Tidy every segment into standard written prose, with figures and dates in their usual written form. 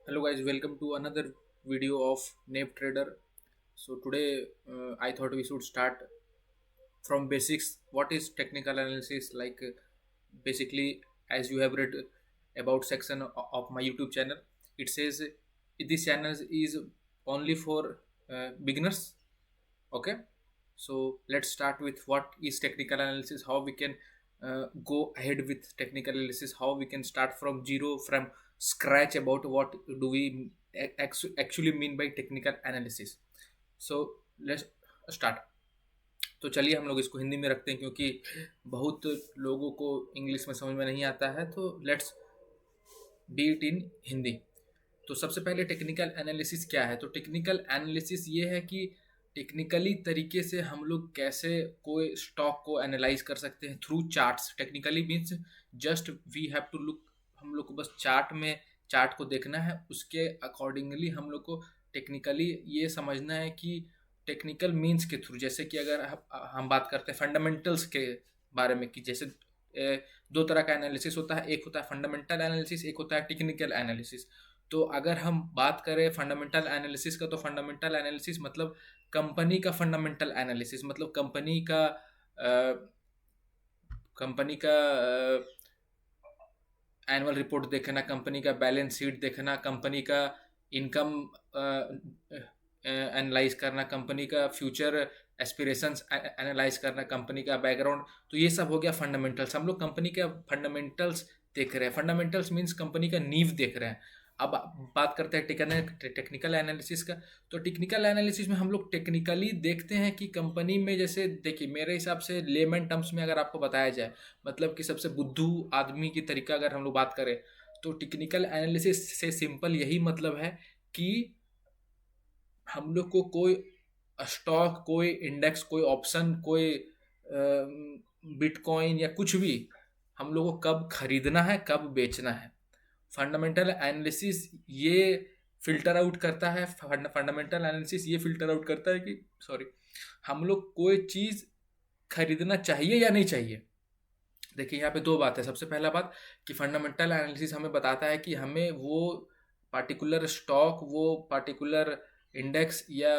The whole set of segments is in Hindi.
Hello guys, welcome to another video of Nave Trader. So today I thought we should start from basics. What is technical analysis? Basically, as you have read about section of my YouTube channel, it says this channel is only for beginners. Okay, so let's start with what is technical analysis, how we can go ahead with technical analysis, how we can start from zero, from scratch, about what do we actually mean by technical analysis. So let's start. तो चलिए हम लोग इसको हिंदी में रखते हैं क्योंकि बहुत लोगों को इंग्लिश में समझ में नहीं आता है, तो let's be it in Hindi. तो सबसे पहले टेक्निकल एनालिसिस क्या है? तो टेक्निकल एनालिसिस ये है कि टेक्निकली तरीके से हम लोग कैसे कोई स्टॉक को एनालाइज कर सकते हैं through charts. Technically means just we have to look, हम लोग को बस चार्ट में चार्ट को देखना है, उसके अकॉर्डिंगली हम लोग को टेक्निकली ये समझना है कि टेक्निकल मीन्स के थ्रू, जैसे कि अगर हम बात करते हैं फंडामेंटल्स के बारे में, कि जैसे दो तरह का एनालिसिस होता है, एक होता है फंडामेंटल एनालिसिस, एक होता है टेक्निकल एनालिसिस. तो अगर हम बात करें फंडामेंटल एनालिसिस का, तो फंडामेंटल एनालिसिस मतलब कंपनी का फंडामेंटल एनालिसिस, मतलब कंपनी का एनुअल रिपोर्ट देखना, कंपनी का बैलेंस शीट देखना, कंपनी का इनकम एनालाइज करना, कंपनी का फ्यूचर एस्पिरेशंस एनालाइज करना, कंपनी का बैकग्राउंड. तो ये सब हो गया फंडामेंटल्स. हम लोग कंपनी का फंडामेंटल्स देख रहे हैं. फंडामेंटल्स मीन्स कंपनी का नींव देख रहे हैं. अब बात करते हैं टेक्निकल एनालिसिस का. तो टेक्निकल एनालिसिस में हम लोग टेक्निकली देखते हैं कि कंपनी में, जैसे देखिए मेरे हिसाब से लेमन टर्म्स में अगर आपको बताया जाए, मतलब कि सबसे बुद्धू आदमी की तरीका अगर हम लोग बात करें, तो टेक्निकल एनालिसिस से सिंपल यही मतलब है कि हम लोग को कोई स्टॉक, कोई इंडेक्स, कोई ऑप्शन, कोई बिटकॉइन या कुछ भी हम लोग को कब खरीदना है, कब बेचना है. फंडामेंटल एनालिसिस ये फिल्टर आउट करता है, फंडामेंटल एनालिसिस ये फिल्टर आउट करता है कि सॉरी, हम लोग कोई चीज़ खरीदना चाहिए या नहीं चाहिए. देखिए यहाँ पे दो बात है. सबसे पहला बात कि फंडामेंटल एनालिसिस हमें बताता है कि हमें वो पार्टिकुलर स्टॉक, वो पार्टिकुलर इंडेक्स या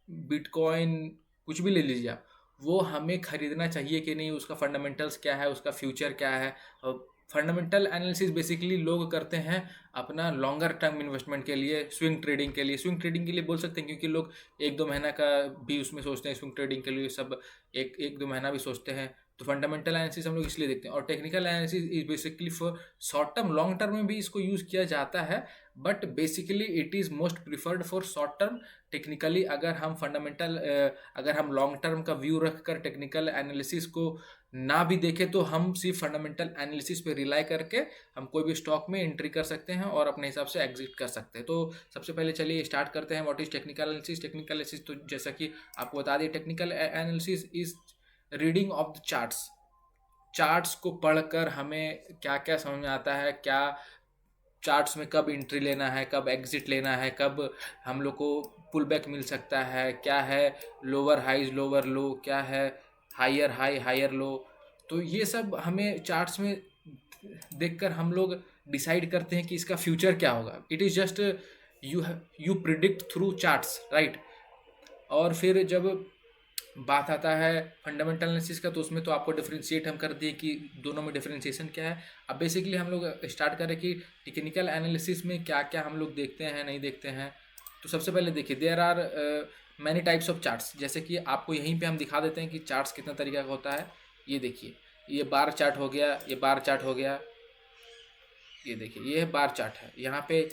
बिटकॉइन, कुछ भी ले लीजिए आप, वो हमें खरीदना चाहिए कि नहीं, उसका फंडामेंटल्स क्या है, उसका फ्यूचर क्या है. फंडामेंटल एनालिसिस बेसिकली लोग करते हैं अपना लॉन्गर टर्म इन्वेस्टमेंट के लिए, स्विंग ट्रेडिंग के लिए बोल सकते हैं, क्योंकि लोग एक दो महीना का भी उसमें सोचते हैं. स्विंग ट्रेडिंग के लिए सब एक एक दो महीना भी सोचते हैं. तो फंडामेंटल एनालिसिस हम लोग इसलिए देखते हैं. और technical analysis is basically for short term. Long term में भी इसको यूज़ किया जाता है, but basically it is most preferred for short term. Technically अगर हम लॉन्ग टर्म का व्यू रख कर टेक्निकल एनालिसिस को ना भी देखें, तो हम सिर्फ फंडामेंटल एनालिसिस पे रिलाई करके हम कोई भी स्टॉक में एंट्री कर सकते हैं और अपने हिसाब से एग्जिट कर सकते हैं. तो सबसे पहले चलिए स्टार्ट करते हैं. What is technical analysis? Technical analysis, तो जैसा कि आपको बता दिए, technical analysis is reading of the charts. Charts को पढ़कर हमें क्या क्या समझ में आता है, क्या चार्ट्स में कब एंट्री लेना है, कब एग्जिट लेना है, कब हम लोग को पुल बैक मिल सकता है, क्या है लोअर हाइज लोअर लो, क्या है हायर हाई हायर लो. तो ये सब हमें चार्ट्स में देखकर हम लोग डिसाइड करते हैं कि इसका फ्यूचर क्या होगा. It is just you predict through charts, right. और फिर जब बात आता है फंडामेंटल एनालिसिस का, तो उसमें तो आपको डिफरेंशिएट हम कर दिए कि दोनों में डिफरेंशिएशन क्या है. अब बेसिकली हम लोग स्टार्ट करें कि टेक्निकल एनालिसिस में क्या क्या हम लोग देखते हैं, नहीं देखते हैं. तो सबसे पहले देखिए, there are many types of charts. जैसे कि आपको यहीं पे हम दिखा देते हैं कि चार्ट्स कितना तरीका का होता है. ये देखिए, ये बार चार्ट हो गया, ये बार चार्ट हो गया. ये देखिए, ये बार चार्ट है. यहाँ पे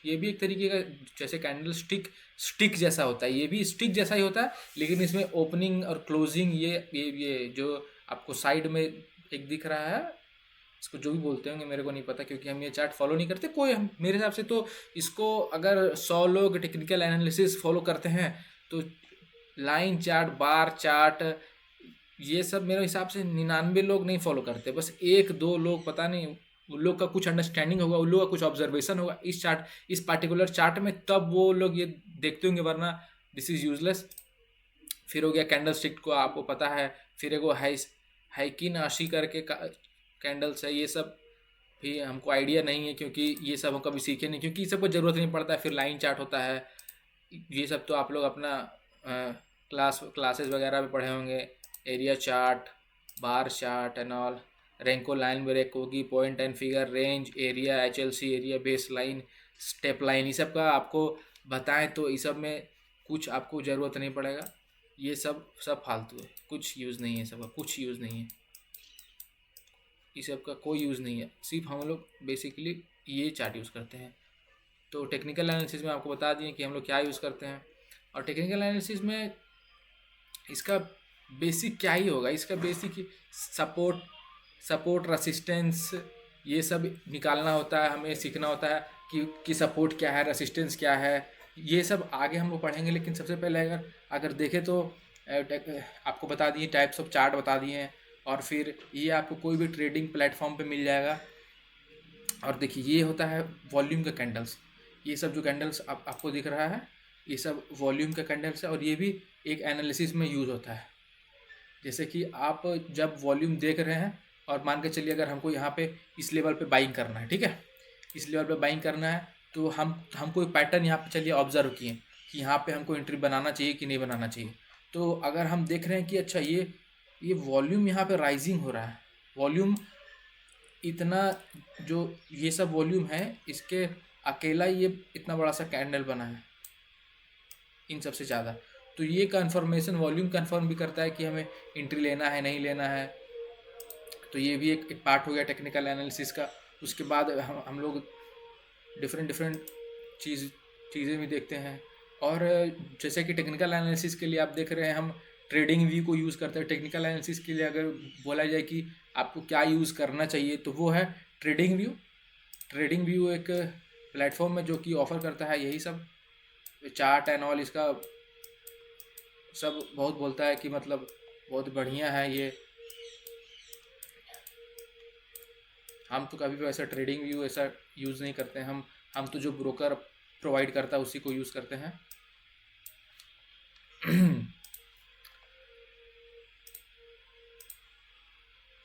ये भी एक तरीके का, जैसे कैंडल स्टिक जैसा होता है, ये भी स्टिक जैसा ही होता है, लेकिन इसमें ओपनिंग और क्लोजिंग, ये जो आपको साइड में एक दिख रहा है, इसको जो भी बोलते होंगे मेरे को नहीं पता, क्योंकि हम ये चार्ट फॉलो नहीं करते कोई. हम मेरे हिसाब से तो इसको अगर 100 लोग टेक्निकल एनालिसिस फॉलो करते हैं, तो लाइन चार्ट, बार चार्ट, ये सब मेरे हिसाब से 99 लोग नहीं फॉलो करते. बस एक दो लोग, पता नहीं उन लोग का कुछ अंडरस्टैंडिंग होगा, उन लोग का कुछ ऑब्जर्वेशन होगा इस पार्टिकुलर चार्ट में, तब वो लोग ये देखते होंगे, वरना दिस इज़ यूजलेस. फिर हो गया कैंडल स्टिक, को आपको पता है. फिर एगो हाइकिन आशी करके कैंडल्स है. ये सब भी हमको आइडिया नहीं है, क्योंकि ये सब हम कभी सीखे नहीं, क्योंकि ये सब को ज़रूरत नहीं पड़ता है। फिर लाइन चार्ट होता है, ये सब तो आप लोग अपना क्लासेस वगैरह में पढ़े होंगे। Area chart, bar chart and all, Renko line break होगी, point and figure, range, area, HLC area, base line, step line, ये सब का आपको बताएं तो इस सब में कुछ आपको ज़रूरत नहीं पड़ेगा। ये सब सब फालतू है, कुछ यूज़ नहीं है, सबका कुछ यूज़ नहीं है, इस सब का कोई यूज़ नहीं है। सिर्फ हम लोग बेसिकली ये चार्ट यूज़ करते हैं। तो टेक्निकल एनालिसिस में आपको बता दिए कि हम लोग क्या यूज़ करते हैं। और टेक्निकल एनालिसिस में इसका बेसिक क्या ही होगा, इसका बेसिक सपोर्ट रेसिस्टेंस, ये सब निकालना होता है, हमें सीखना होता है कि सपोर्ट क्या है, रेसिस्टेंस क्या है, ये सब आगे हम लोग पढ़ेंगे। लेकिन सबसे पहले अगर देखें तो आपको बता दिए टाइप्स ऑफ चार्ट बता दिए हैं, और फिर ये आपको कोई भी ट्रेडिंग प्लेटफॉर्म पे मिल जाएगा। और देखिए ये होता है वॉल्यूम का कैंडल्स, ये सब जो कैंडल्स आपको दिख रहा है ये सब वॉल्यूम का कैंडल्स है, और ये भी एक एनालिसिस में यूज़ होता है। जैसे कि आप जब वॉल्यूम देख रहे हैं और मान के चलिए अगर हमको यहाँ पे इस लेवल पे बाइंग करना है, ठीक है, इस लेवल पे बाइंग करना है, तो हम कोई पैटर्न यहाँ पे चलिए ऑब्जर्व किए कि यहाँ पे हमको एंट्री बनाना चाहिए कि नहीं बनाना चाहिए। तो अगर हम देख रहे हैं कि अच्छा ये वॉल्यूम यहाँ पे राइजिंग हो रहा है, वॉल्यूम इतना, जो ये सब वॉल्यूम है इसके अकेला ये इतना बड़ा सा कैंडल बना है इन सबसे ज़्यादा, तो ये कन्फर्मेशन वॉल्यूम कन्फर्म भी करता है कि हमें एंट्री लेना है नहीं लेना है। तो ये भी एक पार्ट हो गया टेक्निकल एनालिसिस का। उसके बाद हम लोग डिफरेंट चीज़ें भी देखते हैं। और जैसे कि टेक्निकल एनालिसिस के लिए आप देख रहे हैं हम ट्रेडिंग व्यू को यूज़ करते हैं। टेक्निकल एनालिसिस के लिए अगर बोला जाए कि आपको क्या यूज़ करना चाहिए तो वो है ट्रेडिंग व्यू। ट्रेडिंग व्यू एक प्लेटफॉर्म है जो कि ऑफ़र करता है यही सब चार्ट एंड ऑल, इसका सब बहुत बोलता है कि मतलब बहुत बढ़िया है ये। हम तो कभी भी ऐसा ट्रेडिंग व्यू ऐसा यूज़ नहीं करते हैं, हम तो जो ब्रोकर प्रोवाइड करता है उसी को यूज़ करते हैं।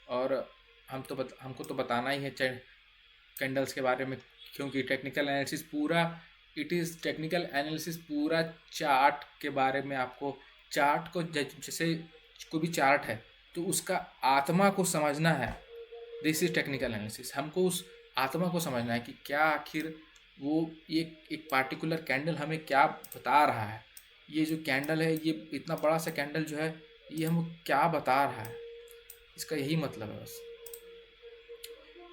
और हमको तो बताना ही है कैंडल्स के बारे में, क्योंकि टेक्निकल एनालिसिस पूरा चार्ट के बारे में आपको, चार्ट को जैसे कोई भी चार्ट है तो उसका आत्मा को समझना है। This is technical analysis. हमको उस आत्मा को समझना है कि क्या आखिर वो एक पार्टिकुलर कैंडल हमें क्या बता रहा है। ये जो कैंडल है, ये इतना बड़ा सा कैंडल जो है, ये हमको क्या बता रहा है, इसका यही मतलब है बस।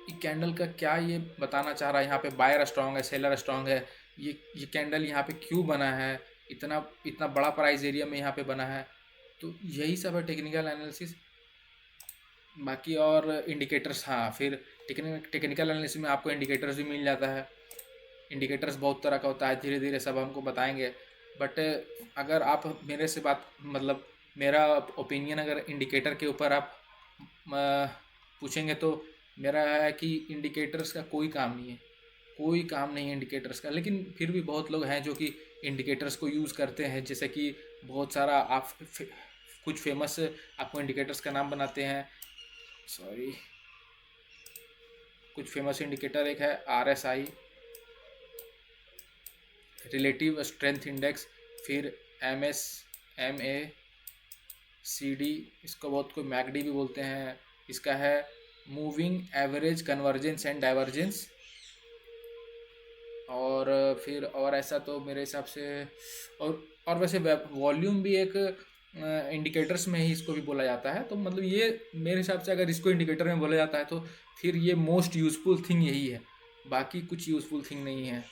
ये कैंडल का क्या ये बताना चाह रहा है, यहाँ पे बायर स्ट्रांग है, सेलर स्ट्रांग है, ये कैंडल यहाँ पे क्यों बना है, इतना बड़ा प्राइस एरिया में यहाँ पे बना है। तो यही सब है टेक्निकल एनालिसिस। बाकी और इंडिकेटर्स, हाँ, फिर टेक्निकल एनालिसिस में आपको इंडिकेटर्स भी मिल जाता है। इंडिकेटर्स बहुत तरह का होता है, धीरे धीरे सब हमको बताएंगे। बट अगर आप मेरे से मतलब मेरा ओपिनियन अगर इंडिकेटर के ऊपर आप पूछेंगे तो मेरा है कि इंडिकेटर्स का कोई काम नहीं है, कोई काम नहीं है इंडिकेटर्स का। लेकिन फिर भी बहुत लोग हैं जो कि इंडिकेटर्स को यूज़ करते हैं। जैसे कि बहुत सारा आप कुछ फेमस आपको इंडिकेटर्स का नाम बनाते हैं, कुछ फेमस इंडिकेटर एक है RSI, रिलेटिव स्ट्रेंथ इंडेक्स, फिर MACD, इसको बहुत कोई मैकडी भी बोलते हैं। इसका है moving average convergence and divergence. और फिर और ऐसा तो मेरे हिसाब से, और वैसे वॉल्यूम भी एक इंडिकेटर्स में ही इसको भी बोला जाता है। तो मतलब ये मेरे हिसाब से अगर इसको इंडिकेटर में बोला जाता है तो फिर ये मोस्ट यूज़फुल थिंग यही है, बाकी कुछ यूज़फुल थिंग नहीं है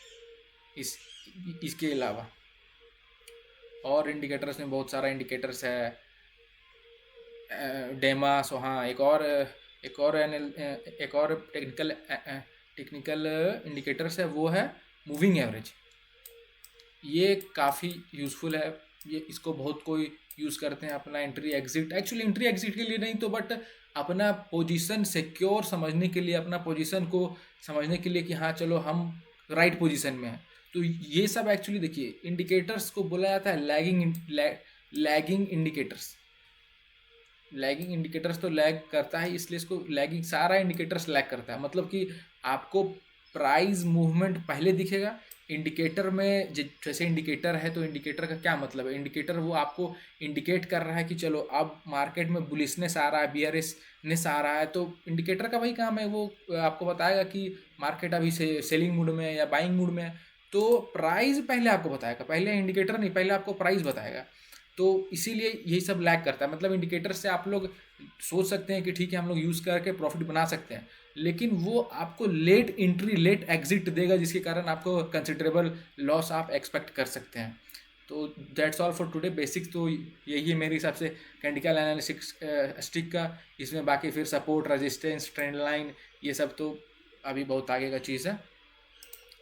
इसके अलावा। और इंडिकेटर्स में बहुत सारा इंडिकेटर्स है, डेमा, सो हाँ, एक और टेक्निकल इंडिकेटर्स है, वो है मूविंग एवरेज। ये काफ़ी यूज़फुल है, ये इसको बहुत कोई यूज़ करते हैं अपना entry exit, actually entry exit के लिए नहीं तो बट अपना पोजीशन सिक्योर समझने के लिए, अपना पोजीशन को समझने के लिए कि हाँ चलो हम राइट पोजीशन में हैं। तो ये सब एक्चुअली देखिए, इंडिकेटर्स को बोला जाता है लैगिंग इंडिकेटर्स। लैगिंग इंडिकेटर्स तो लैग करता है, इसलिए इसको लैगिंग, सारा इंडिकेटर्स लैग करता है। मतलब कि आपको प्राइस मूवमेंट पहले दिखेगा इंडिकेटर में। जैसे इंडिकेटर है तो इंडिकेटर का क्या मतलब है, इंडिकेटर वो आपको इंडिकेट कर रहा है कि चलो अब मार्केट में बुलिशनेस आ रहा है, बियरिशनेस आ रहा है, तो इंडिकेटर का वही काम है, वो आपको बताएगा कि मार्केट अभी से सेलिंग मूड में है या बाइंग मूड में है। तो प्राइस पहले आपको बताएगा, पहले इंडिकेटर नहीं, पहले आपको प्राइस बताएगा। तो इसीलिए यही सब लैग करता है। मतलब इंडिकेटर से आप लोग सोच सकते हैं कि ठीक है हम लोग यूज़ करके प्रॉफिट बना सकते हैं, लेकिन वो आपको लेट एंट्री लेट एग्जिट देगा, जिसके कारण आपको कंसिडरेबल लॉस आप एक्सपेक्ट कर सकते हैं। तो that's all for today. Basics तो यही है मेरे हिसाब से कैंडिकल एनालिसिस स्टिक का। इसमें बाकी फिर सपोर्ट, रेजिस्टेंस, ट्रेंड लाइन, ये सब तो अभी बहुत आगे का चीज़ है।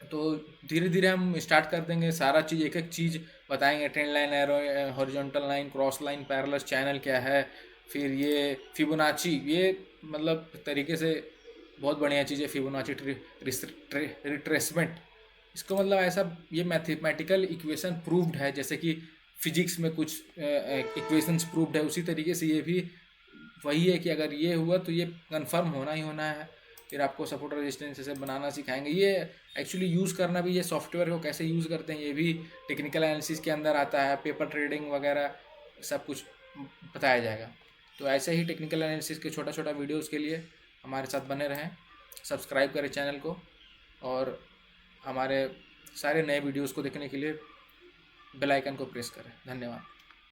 तो धीरे धीरे हम स्टार्ट कर देंगे, सारा चीज़ एक एक चीज़ बताएंगे। Trend line, arrow, horizontal line, cross line, parallel channel क्या है, फिर ये फिबोनाची, ये मतलब तरीके से बहुत बढ़िया चीज़ है फिबोनाची रिट्रेसमेंट। इसको मतलब ऐसा, ये मैथमेटिकल इक्वेशन प्रूव्ड है, जैसे कि फिजिक्स में कुछ इक्वेशंस प्रूव्ड है, उसी तरीके से ये भी वही है कि अगर ये हुआ तो ये कंफर्म होना ही होना है। फिर आपको सपोर्ट रेजिस्टेंस से बनाना सिखाएंगे, ये एक्चुअली यूज़ करना भी, ये सॉफ्टवेयर को कैसे यूज़ करते हैं ये भी टेक्निकल एनालिसिस के अंदर आता है। पेपर ट्रेडिंग वगैरह सब कुछ बताया जाएगा। तो ऐसे ही टेक्निकल एनालिसिस के छोटा छोटा वीडियोज़ के लिए हमारे साथ बने रहें, सब्सक्राइब करें चैनल को, और हमारे सारे नए वीडियोज़ को देखने के लिए बेल आइकन को प्रेस करें। धन्यवाद।